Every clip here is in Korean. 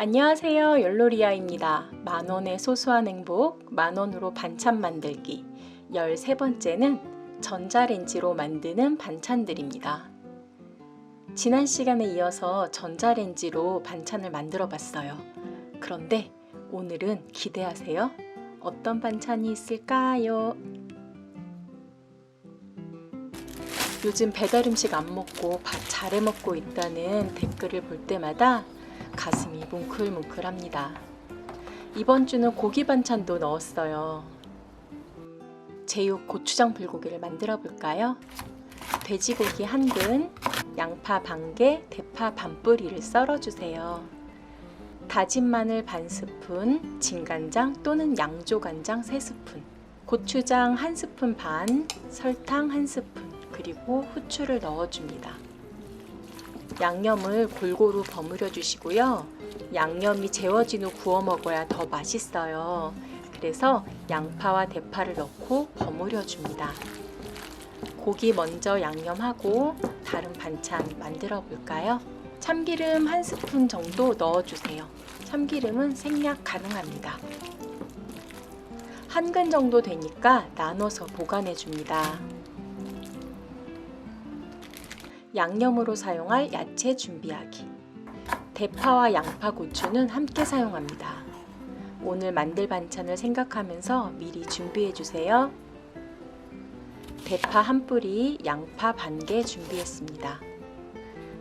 안녕하세요, 욜로리아입니다. 만원의 소소한 행복, 만원으로 반찬 만들기 13번째는 전자레인지로 만드는 반찬들입니다. 지난 시간에 이어서 전자레인지로 반찬을 만들어 봤어요. 그런데 오늘은 기대하세요. 어떤 반찬이 있을까요? 요즘 배달 음식 안 먹고 밥 잘해 먹고 있다는 댓글을 볼 때마다 가슴이 뭉클뭉클합니다. 이번 주는 고기 반찬도 넣었어요. 제육 고추장 불고기를 만들어 볼까요? 돼지고기 1근, 양파 반개, 대파 반뿌리를 썰어주세요. 다진 마늘 반스푼, 진간장 또는 양조간장 3스푼, 고추장 1스푼 반, 설탕 1스푼, 그리고 후추를 넣어줍니다. 양념을 골고루 버무려 주시고요. 양념이 재워진 후 구워 먹어야 더 맛있어요. 그래서 양파와 대파를 넣고 버무려 줍니다. 고기 먼저 양념하고 다른 반찬 만들어 볼까요? 참기름 1스푼 정도 넣어주세요. 참기름은 생략 가능합니다. 1근 정도 되니까 나눠서 보관해 줍니다. 양념으로 사용할 야채 준비하기. 대파와 양파, 고추는 함께 사용합니다. 오늘 만들 반찬을 생각하면서 미리 준비해 주세요. 대파 1뿌리, 양파 반개 준비했습니다.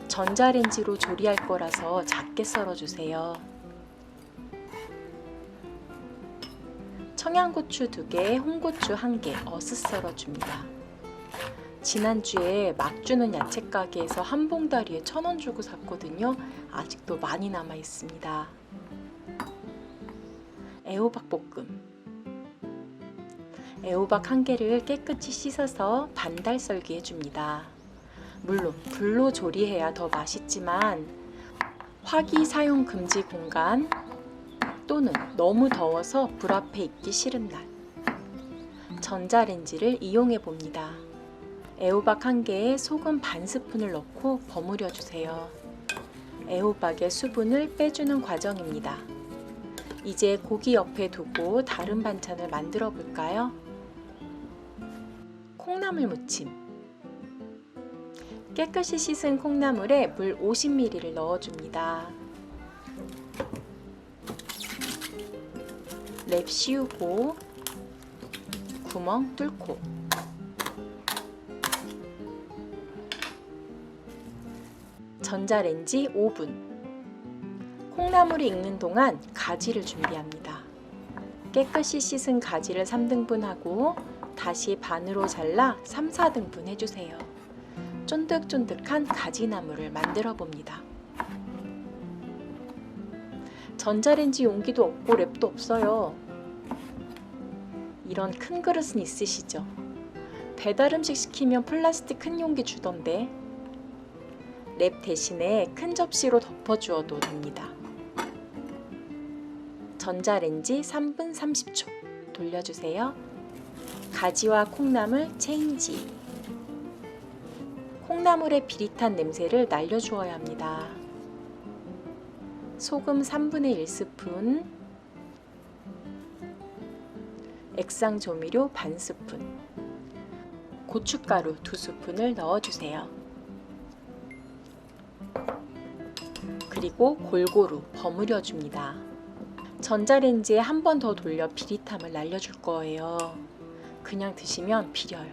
전자레인지로 조리할 거라서 작게 썰어 주세요. 청양고추 2개, 홍고추 1개 어슷 썰어 줍니다. 지난주에 막 주는 야채 가게에서 한 봉다리에 1,000원 주고 샀거든요. 아직도 많이 남아 있습니다. 애호박 볶음. 애호박 1개를 깨끗이 씻어서 반달 썰기 해줍니다. 물론 불로 조리해야 더 맛있지만 화기 사용 금지 공간 또는 너무 더워서 불 앞에 있기 싫은 날 전자레인지를 이용해 봅니다. 애호박 1개에 소금 반스푼을 넣고 버무려 주세요. 애호박의 수분을 빼주는 과정입니다. 이제 고기 옆에 두고 다른 반찬을 만들어 볼까요? 콩나물 무침. 깨끗이 씻은 콩나물에 물 50ml를 넣어줍니다. 랩 씌우고 구멍 뚫고 전자레인지 5분. 콩나물이 익는 동안 가지를 준비합니다. 깨끗이 씻은 가지를 3등분하고 다시 반으로 잘라 3, 4등분 해주세요. 쫀득쫀득한 가지나물을 만들어 봅니다. 전자레인지 용기도 없고 랩도 없어요. 이런 큰 그릇은 있으시죠? 배달 음식 시키면 플라스틱 큰 용기 주던데 랩 대신에 큰 접시로 덮어주어도 됩니다. 전자레인지 3분 30초 돌려주세요. 가지와 콩나물 체인지. 콩나물의 비릿한 냄새를 날려주어야 합니다. 소금 3분의 1스푼, 액상 조미료 반스푼, 고춧가루 2스푼을 넣어주세요. 그리고 골고루 버무려 줍니다. 전자레인지에 한 번 더 돌려 비릿함을 날려줄 거예요. 그냥 드시면 비려요.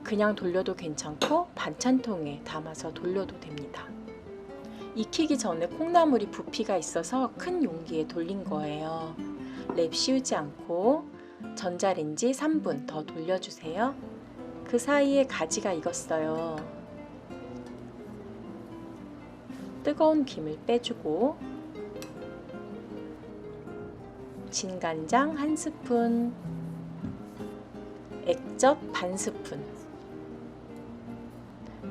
그냥 돌려도 괜찮고 반찬통에 담아서 돌려도 됩니다. 익히기 전에 콩나물이 부피가 있어서 큰 용기에 돌린 거예요. 랩 씌우지 않고 전자레인지 3분 더 돌려주세요. 그 사이에 가지가 익었어요. 뜨거운 김을 빼주고 진간장 1스푼, 액젓 반스푼,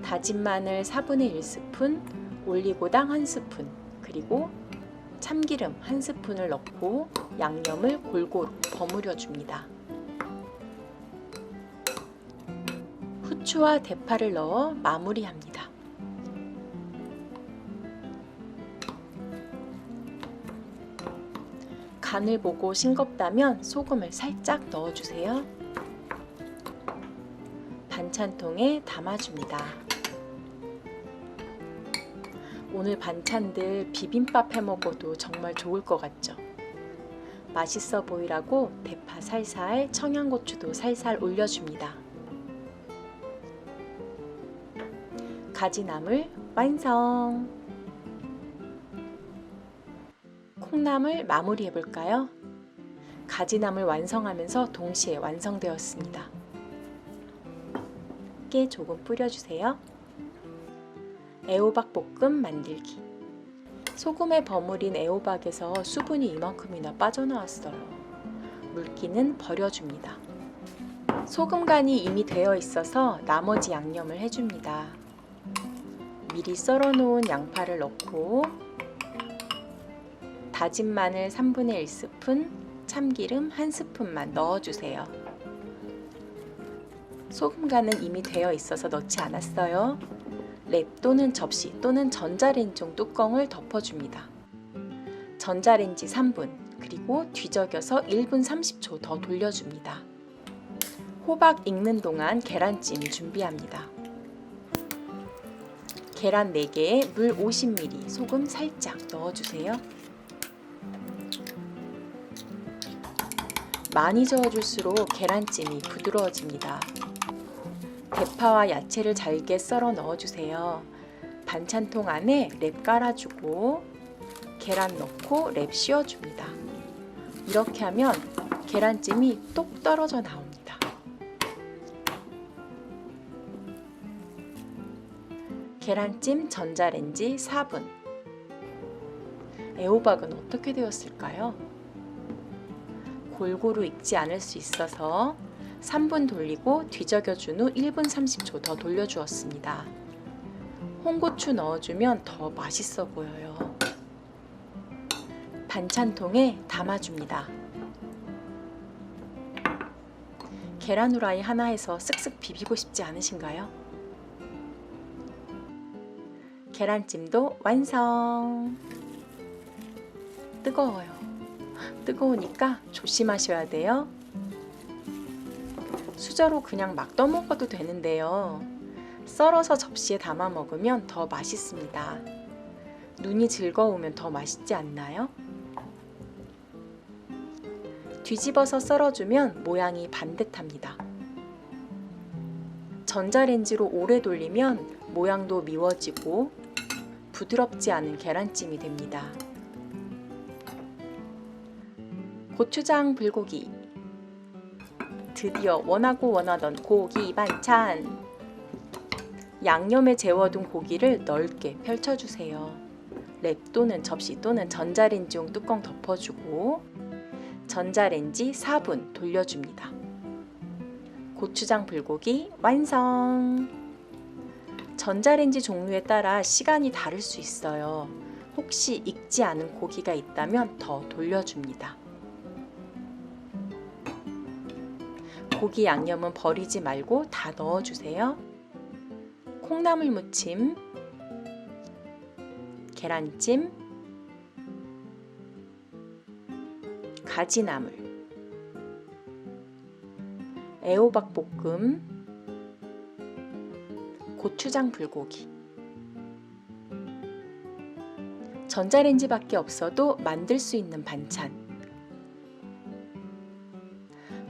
다진 마늘 4분의 1스푼, 올리고당 1스푼, 그리고 참기름 1스푼을 넣고 양념을 골고루 버무려 줍니다. 후추와 대파를 넣어 마무리합니다. 간을 보고 싱겁다면 소금을 살짝 넣어주세요. 반찬통에 담아줍니다. 오늘 반찬들 비빔밥 해 먹어도 정말 좋을 것 같죠? 맛있어 보이라고 대파 살살, 청양고추도 살살 올려줍니다. 가지나물 완성! 콩나물 마무리해 볼까요? 가지나물 완성하면서 동시에 완성되었습니다. 깨 조금 뿌려주세요. 애호박 볶음 만들기. 소금에 버무린 애호박에서 수분이 이만큼이나 빠져나왔어요. 물기는 버려줍니다. 소금 간이 이미 되어 있어서 나머지 양념을 해줍니다. 미리 썰어 놓은 양파를 넣고 다진 마늘 3분의 1스푼, 참기름 1스푼만 넣어주세요. 소금 간은 이미 되어 있어서 넣지 않았어요. 랩 또는 접시 또는 전자레인지용 뚜껑을 덮어줍니다. 전자레인지 3분, 그리고 뒤적여서 1분 30초 더 돌려줍니다. 호박 익는 동안 계란찜 준비합니다. 계란 4개에 물 50ml, 소금 살짝 넣어주세요. 많이 저어줄수록 계란찜이 부드러워집니다. 대파와 야채를 잘게 썰어 넣어주세요. 반찬통 안에 랩 깔아주고 계란 넣고 랩 씌워줍니다. 이렇게 하면 계란찜이 똑 떨어져 나옵니다. 계란찜 전자레인지 4분. 애호박은 어떻게 되었을까요? 골고루 익지 않을 수 있어서 3분 돌리고 뒤적여준 후 1분 30초 더 돌려주었습니다. 홍고추 넣어주면 더 맛있어 보여요. 반찬통에 담아줍니다. 계란 후라이 하나에서 쓱쓱 비비고 싶지 않으신가요? 계란찜도 완성! 뜨거워요. 뜨거우니까 조심하셔야 돼요. 수저로 그냥 막 떠먹어도 되는데요. 썰어서 접시에 담아 먹으면 더 맛있습니다. 눈이 즐거우면 더 맛있지 않나요? 뒤집어서 썰어주면 모양이 반듯합니다. 전자레인지로 오래 돌리면 모양도 미워지고 부드럽지 않은 계란찜이 됩니다. 고추장 불고기. 드디어 원하고 원하던 고기 반찬. 양념에 재워둔 고기를 넓게 펼쳐주세요. 랩 또는 접시 또는 전자레인지용 뚜껑 덮어주고 전자레인지 4분 돌려줍니다. 고추장 불고기 완성! 전자레인지 종류에 따라 시간이 다를 수 있어요. 혹시 익지 않은 고기가 있다면 더 돌려줍니다. 고기 양념은 버리지 말고 다 넣어주세요. 콩나물 무침, 계란찜, 가지나물, 애호박 볶음, 고추장 불고기. 전자레인지밖에 없어도 만들 수 있는 반찬.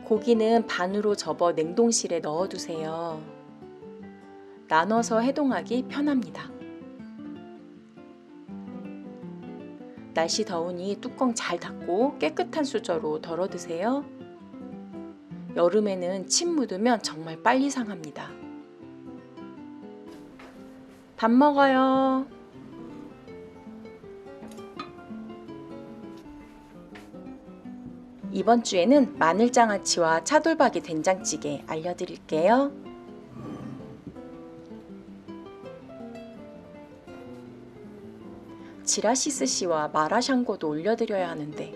고기는 반으로 접어 냉동실에 넣어두세요. 나눠서 해동하기 편합니다. 날씨 더우니 뚜껑 잘 닫고 깨끗한 수저로 덜어드세요. 여름에는 침 묻으면 정말 빨리 상합니다. 밥 먹어요. 이번 주에는 마늘장아찌와 차돌박이 된장찌개 알려드릴게요. 지라시스씨와 마라샹궈도 올려드려야 하는데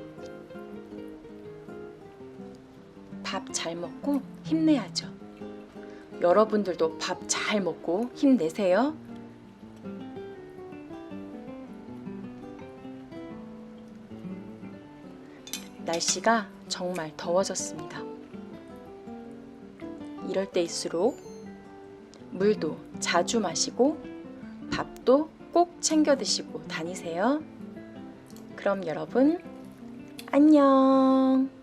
밥 잘 먹고 힘내야죠. 여러분들도 밥 잘 먹고 힘내세요. 날씨가 정말 더워졌습니다. 이럴 때일수록 물도 자주 마시고 밥도 꼭 챙겨 드시고 다니세요. 그럼 여러분, 안녕!